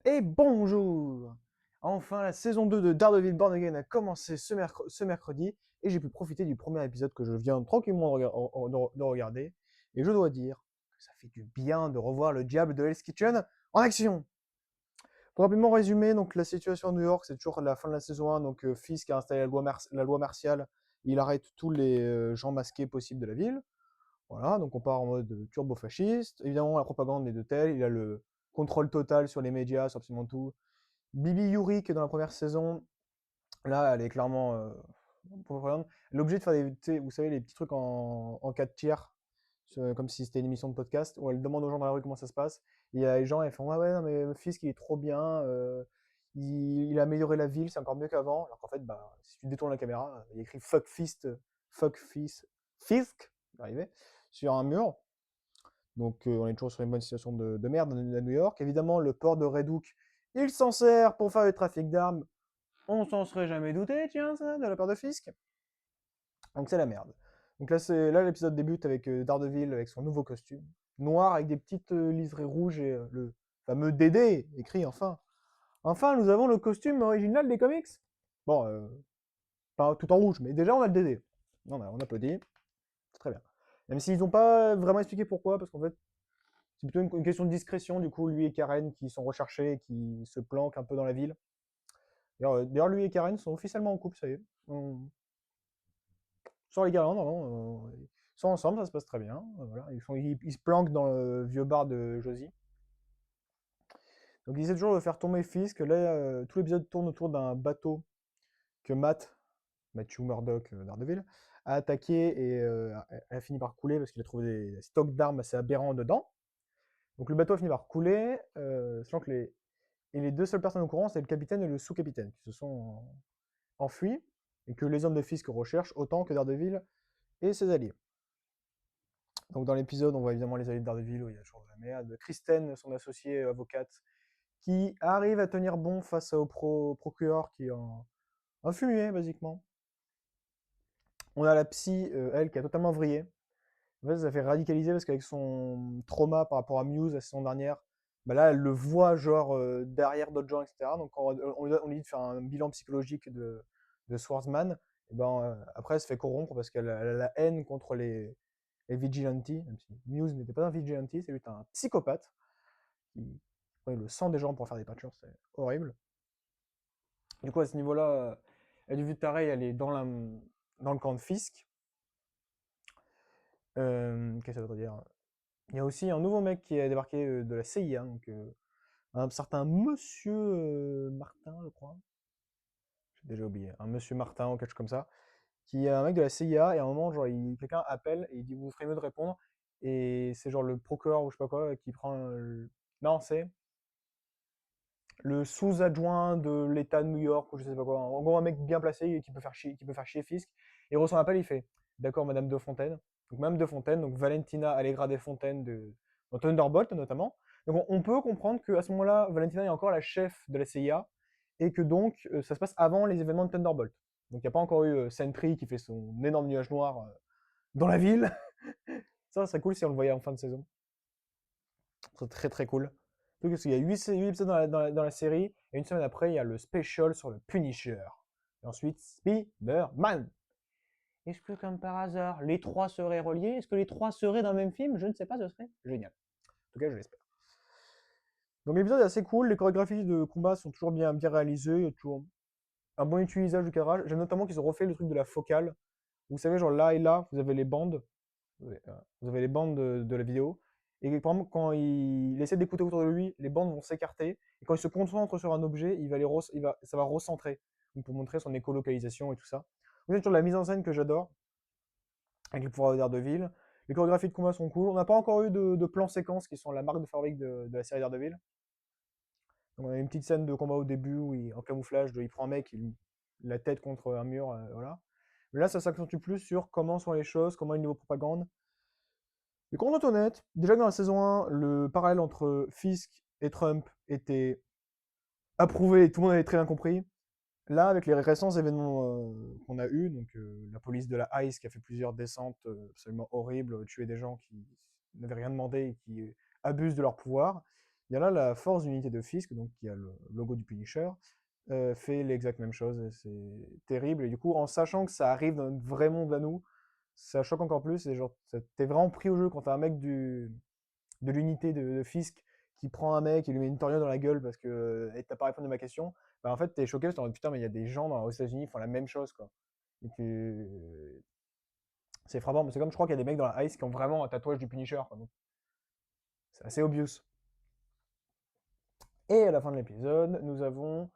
Et bonjour! Enfin, la saison 2 de Daredevil Born Again a commencé ce mercredi et j'ai pu profiter du premier épisode que je viens tranquillement de regarder. Et je dois dire que ça fait du bien de revoir le diable de Hell's Kitchen en action! Pour rapidement résumer, donc la situation à New York, c'est toujours la fin de la saison 1. Donc Fisk a installé la loi martiale, il arrête tous les gens masqués possibles de la ville. Voilà, donc on part en mode turbo-fasciste. Évidemment, la propagande est de telle, il a le contrôle total sur les médias, sur absolument tout. Bibi Yuri, qui est dans la première saison, là, elle est clairement propagande. Elle est obligée de faire vous savez, les petits trucs en 4 tiers, comme si c'était une émission de podcast, où elle demande aux gens dans la rue comment ça se passe. Et il y a les gens, ils font, ouais, non, mais mon fils, il est trop bien, il a amélioré la ville, c'est encore mieux qu'avant. Alors qu'en fait, bah, si tu détournes la caméra, il y a écrit fuck fist, Fisk, arrivé, sur un mur. Donc on est toujours sur une bonne situation de merde à New York. Évidemment, le port de Red Hook, il s'en sert pour faire le trafic d'armes. On s'en serait jamais douté, tiens, ça, de la part de Fisk. Donc c'est la merde. Donc là l'épisode débute avec Daredevil avec son nouveau costume. Noir avec des petites liserés rouges et le fameux DD écrit enfin. Enfin, nous avons le costume original des comics. Bon, pas tout en rouge, mais déjà on a le DD. On applaudit. C'est très bien. Même s'ils n'ont pas vraiment expliqué pourquoi, parce qu'en fait, c'est plutôt une question de discrétion, du coup, lui et Karen qui sont recherchés et qui se planquent un peu dans la ville. D'ailleurs, lui et Karen sont officiellement en couple, ça y est. Sans les garants, non, ils sont ensemble, ça se passe très bien. Voilà. Ils se planquent dans le vieux bar de Josie. Donc ils essaient toujours de faire tomber Fisk. Là, tout l'épisode tourne autour d'un bateau que Matthew Murdock, Daredevil, a attaqué et a fini par couler parce qu'il a trouvé des stocks d'armes assez aberrants dedans. Donc le bateau a fini par couler, sachant que les deux seules personnes au courant, c'est le capitaine et le sous-capitaine, qui se sont enfuis, et que les hommes de Fisk recherchent autant que Daredevil et ses alliés. Donc dans l'épisode, on voit évidemment les alliés de Daredevil, où il y a toujours de la merde. Kristen, son associée avocate, qui arrive à tenir bon face au procureur qui est un fumier, basiquement. On a la psy, elle, qui a totalement vrillé. En fait, ça fait radicaliser parce qu'avec son trauma par rapport à Muse la saison dernière, bah là, elle le voit genre derrière d'autres gens, etc. Donc on lui dit de faire un bilan psychologique de Swordsman. Et ben, après, elle se fait corrompre parce qu'elle a la haine contre les vigilantes, même si Muse n'était pas un vigilante, c'est lui un psychopathe qui prenait le sang des gens pour faire des peintures, c'est horrible. Du coup, à ce niveau-là, elle est vue tarée, elle est dans le camp de Fisk. Qu'est-ce que ça veut dire? Il y a aussi un nouveau mec qui est débarqué de la CIA, donc un certain Monsieur Martin, je crois. J'ai déjà oublié. Un Monsieur Martin ou quelque chose comme ça. Qui est un mec de la CIA, et à un moment, genre, quelqu'un appelle et il dit vous ferez mieux de répondre. Et c'est genre le procureur ou je sais pas quoi qui prend. Non, c'est le sous-adjoint de l'État de New York ou je sais pas quoi. En gros, un mec bien placé qui peut faire chier Fisk. Il reçoit un appel, il fait d'accord, Madame De Fontaine. Donc, Madame De Fontaine, donc Valentina Allegra De Fontaine dans Thunderbolt notamment. Donc, on peut comprendre qu'à ce moment-là, Valentina est encore la chef de la CIA et que donc ça se passe avant les événements de Thunderbolt. Donc, il n'y a pas encore eu Sentry qui fait son énorme nuage noir dans la ville. Ça serait cool si on le voyait en fin de saison. C'est très très cool. Surtout parce qu'il y a 8 épisodes dans la série, et une semaine après, il y a le special sur le Punisher. Et ensuite, Spider-Man. Est-ce que, comme par hasard, les trois seraient reliés? Est-ce que les trois seraient dans le même film? Je ne sais pas, ce serait génial. En tout cas, je l'espère. Donc l'épisode est assez cool, les chorégraphies de combat sont toujours bien réalisées, il y a toujours un bon utilisage du cadrage. J'aime notamment qu'ils ont refait le truc de la focale. Vous savez, genre là et là, vous avez les bandes, vous avez les bandes de la vidéo. Et par exemple, quand il essaie d'écouter autour de lui, les bandes vont s'écarter. Et quand il se concentre sur un objet, ça va recentrer. Donc pour montrer son écolocalisation et tout ça. Vous êtes sur la mise en scène que j'adore, avec les pouvoirs d'Ardeville. Les chorégraphies de combat sont cool. On n'a pas encore eu de plans séquences qui sont la marque de fabrique de la série d'Ardeville. Donc on a une petite scène de combat au début où en camouflage, il prend un mec, la tête contre un mur, voilà. Mais là, ça s'accentue plus sur comment sont les choses, comment est le niveau propagande. Mais qu'on soit honnête, déjà que dans la saison 1, le parallèle entre Fisk et Trump était approuvé et tout le monde avait très bien compris. Là, avec les récents événements qu'on a eus, donc la police de la ICE qui a fait plusieurs descentes absolument horribles, tuer des gens qui n'avaient rien demandé et qui abusent de leur pouvoir, Il y a là la force d'unité de Fisk, donc qui a le logo du Punisher, fait l'exact même chose, et c'est terrible. Et du coup, en sachant que ça arrive dans notre vrai monde à nous, ça choque encore plus. Et genre, t'es vraiment pris au jeu quand t'as un mec de l'unité de Fisk qui prend un mec et lui met une torgnole dans la gueule parce que et t'as pas répondu à ma question. Bah en fait, t'es choqué parce que t'es en mode, putain, mais il y a des gens aux États-Unis qui font la même chose, quoi. Et que c'est frappant, mais c'est comme je crois qu'il y a des mecs dans la Ice qui ont vraiment un tatouage du Punisher, quoi. Donc, c'est assez obvious. Et à la fin de l'épisode, nous avons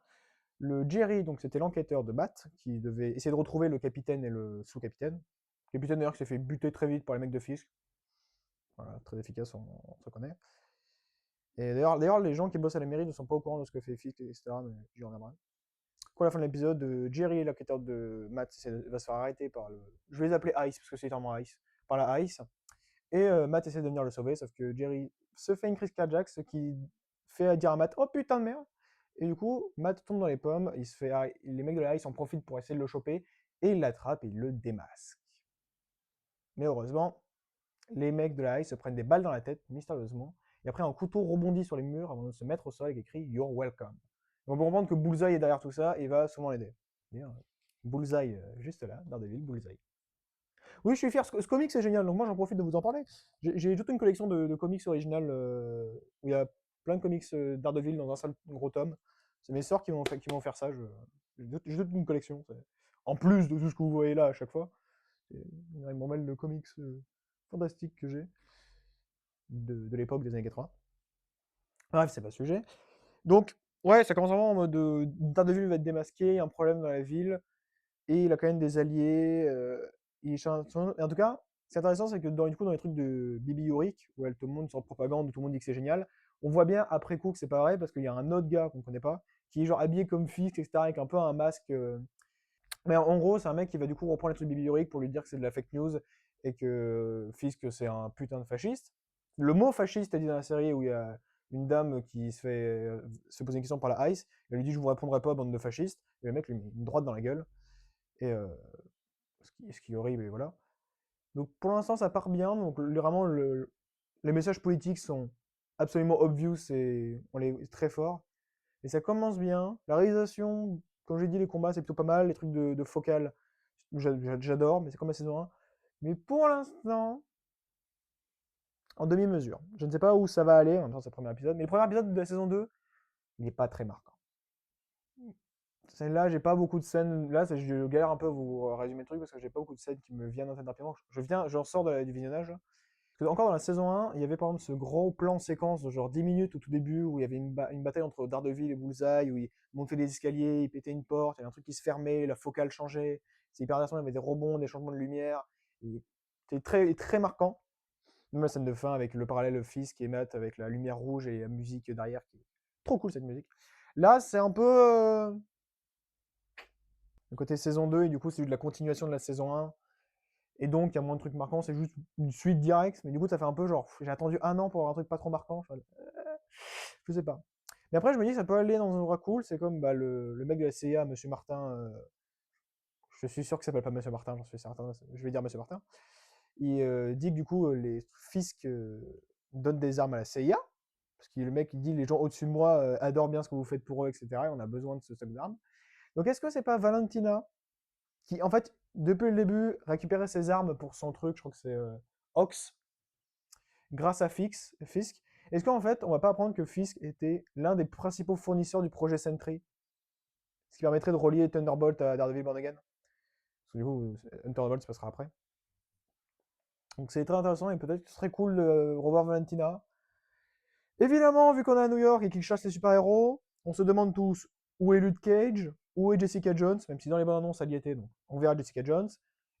le Jerry, donc c'était l'enquêteur de Matt, qui devait essayer de retrouver le capitaine et le sous-capitaine. Le capitaine d'ailleurs qui s'est fait buter très vite par les mecs de Fisk. Voilà, très efficace, on se reconnaît. Et d'ailleurs, les gens qui bossent à la mairie ne sont pas au courant de ce que fait Fisk, etc. Mais j'y reviendrai. À la fin de l'épisode, Jerry, l'enquêteur de Matt, va se faire arrêter par le. Je vais les appeler Ice, parce que c'est littéralement Ice. Par la Ice. Et Matt essaie de venir le sauver, sauf que Jerry se fait une crise cardiaque, ce qui fait dire à Matt, oh putain de merde. Et du coup, Matt tombe dans les pommes, les mecs de la Ice en profitent pour essayer de le choper, et ils l'attrapent et ils le démasquent. Mais heureusement, les mecs de la Ice se prennent des balles dans la tête, mystérieusement, et après un couteau rebondit sur les murs avant de se mettre au sol avec écrit You're welcome. On peut comprendre que Bullseye est derrière tout ça et va souvent l'aider. Bien, Bullseye, juste là, Daredevil, Bullseye. Oui, je suis fier, ce comic c'est génial, donc moi j'en profite de vous en parler. J'ai toute une collection de comics originales où il y a plein de comics Daredevil dans un seul gros tome. C'est mes sœurs qui m'ont offert ça, j'ai toute une collection. En plus de tout ce que vous voyez là à chaque fois, c'est une ribambelle de comics fantastiques que j'ai de l'époque des années 80. Bref, c'est pas le sujet. Donc, ouais, ça commence vraiment en mode Daredevil va être démasqué, il y a un problème dans la ville, et il a quand même des alliés. Et en tout cas, ce qui est intéressant, c'est que du coup, dans les trucs de Bibi Yorick, où elle te montre son propagande, où tout le monde dit que c'est génial, on voit bien après coup que c'est pas vrai, parce qu'il y a un autre gars qu'on connaît pas, qui est genre habillé comme Fisk, etc., avec un peu un masque. Mais en gros, c'est un mec qui va du coup reprendre les trucs de Bibi Yorick pour lui dire que c'est de la fake news, et que Fisk, c'est un putain de fasciste. Le mot fasciste est dit dans la série où il y a une dame qui se pose une question par la ICE, elle lui dit je vous répondrai pas, bande de fascistes, et le mec lui met une droite dans la gueule. Et ce qui est horrible, et voilà. Donc pour l'instant, ça part bien. Donc vraiment, les messages politiques sont absolument obvious et on les très forts. Et ça commence bien. La réalisation, comme j'ai dit, les combats, c'est plutôt pas mal. Les trucs de focal, j'adore, mais c'est comme la saison 1. Mais pour l'instant, en demi-mesure. Je ne sais pas où ça va aller, en même temps, c'est le premier épisode. Mais le premier épisode de la saison 2, il n'est pas très marquant. Celle-là, j'ai pas beaucoup de scènes. Là, je galère un peu à vous résumer le truc parce que j'ai pas beaucoup de scènes qui me viennent en tête rapidement. J'en sors du visionnage. Parce que encore dans la saison 1, il y avait par exemple ce gros plan séquence de genre 10 minutes au tout début où il y avait une bataille entre Daredevil et Bullseye où ils montaient des escaliers, ils pétaient une porte, il y avait un truc qui se fermait, la focale changeait. C'est hyper intéressant, il y avait des rebonds, des changements de lumière. C'était très marquant. Même la scène de fin avec le parallèle Fisk et Matt avec la lumière rouge et la musique derrière qui est trop cool cette musique. Là, c'est un peu le côté saison 2, et du coup, c'est de la continuation de la saison 1. Et donc, il y a moins de trucs marquants, c'est juste une suite directe. Mais du coup, ça fait un peu genre, j'ai attendu un an pour avoir un truc pas trop marquant. Je sais pas. Mais après, je me dis que ça peut aller dans un endroit cool. C'est comme le mec de la CIA, Monsieur Martin. Je suis sûr que ça s'appelle pas Monsieur Martin, j'en suis certain. Je vais dire Monsieur Martin. Il dit que du coup, les Fisk donnent des armes à la CIA. Parce que le mec, il dit les gens au-dessus de moi adorent bien ce que vous faites pour eux, etc. Et on a besoin de ce stock d'armes. Donc, est-ce que c'est pas Valentina qui, en fait, depuis le début, récupérait ses armes pour son truc, je crois que c'est Ox, grâce à Fisk. Est-ce qu'en fait, on va pas apprendre que Fisk était l'un des principaux fournisseurs du projet Sentry, ce qui permettrait de relier Thunderbolt à Daredevil Born Again? Parce que du coup, Thunderbolt se passera après. Donc c'est très intéressant et peut-être que ce serait cool de revoir Valentina. Évidemment, vu qu'on est à New York et qu'il chasse les super-héros, on se demande tous où est Luke Cage, où est Jessica Jones, même si dans les bandes annonces elle y était, donc on verra Jessica Jones.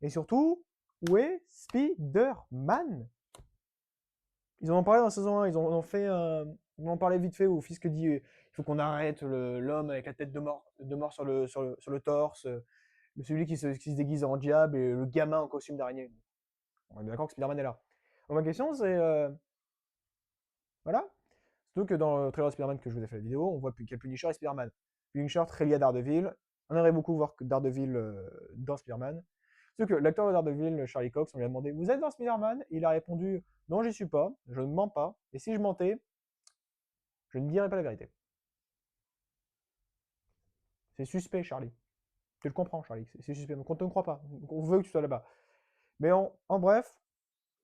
Et surtout, où est Spider-Man? Ils en ont parlé dans la saison 1, ils en ont parlé vite fait où Fisk dit il faut qu'on arrête l'homme avec la tête de mort sur le torse, celui qui se déguise en diable et le gamin en costume d'araignée. On est bien d'accord que Spider-Man est là. Donc ma question c'est voilà. Surtout que dans le trailer de Spider-Man que je vous ai fait la vidéo, on voit qu'il y a Punisher et Spider-Man. Punisher très lié à Daredevil. On aimerait beaucoup voir que Daredevil dans Spider-Man. Surtout que l'acteur de Daredevil, Charlie Cox, on lui a demandé vous êtes dans Spider-Man? Il a répondu non, j'y suis pas, je ne mens pas. Et si je mentais, Je ne dirai pas la vérité. C'est suspect, Charlie. Tu le comprends, Charlie. C'est suspect. Donc on ne te croit pas. Donc, on veut que tu sois là-bas. Mais en bref,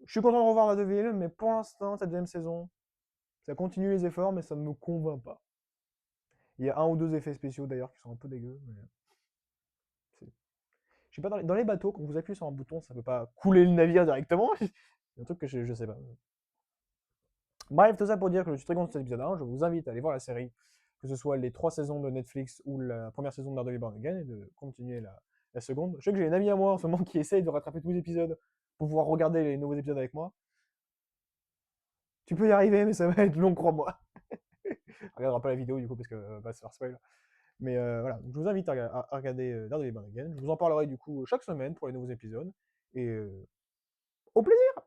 je suis content de revoir la Deville, mais pour l'instant, cette deuxième saison, ça continue les efforts, mais ça ne me convainc pas. Il y a un ou deux effets spéciaux d'ailleurs qui sont un peu dégueux. Mais je sais pas, dans les bateaux, quand vous appuyez sur un bouton, ça ne peut pas couler le navire directement. C'est un truc que je sais pas. Bref, tout ça pour dire que je suis très content de cet épisode 1. Je vous invite à aller voir la série, que ce soit les 3 saisons de Netflix ou la première saison de Daredevil Born Again, et de continuer la seconde. Je sais que j'ai un ami à moi en ce moment qui essaye de rattraper tous les épisodes pour pouvoir regarder les nouveaux épisodes avec moi. Tu peux y arriver, mais ça va être long, crois-moi. On regardera pas la vidéo du coup parce que va se faire spoil. Mais voilà, donc, je vous invite à regarder Daredevil Born Again. Je vous en parlerai du coup chaque semaine pour les nouveaux épisodes. Et au plaisir!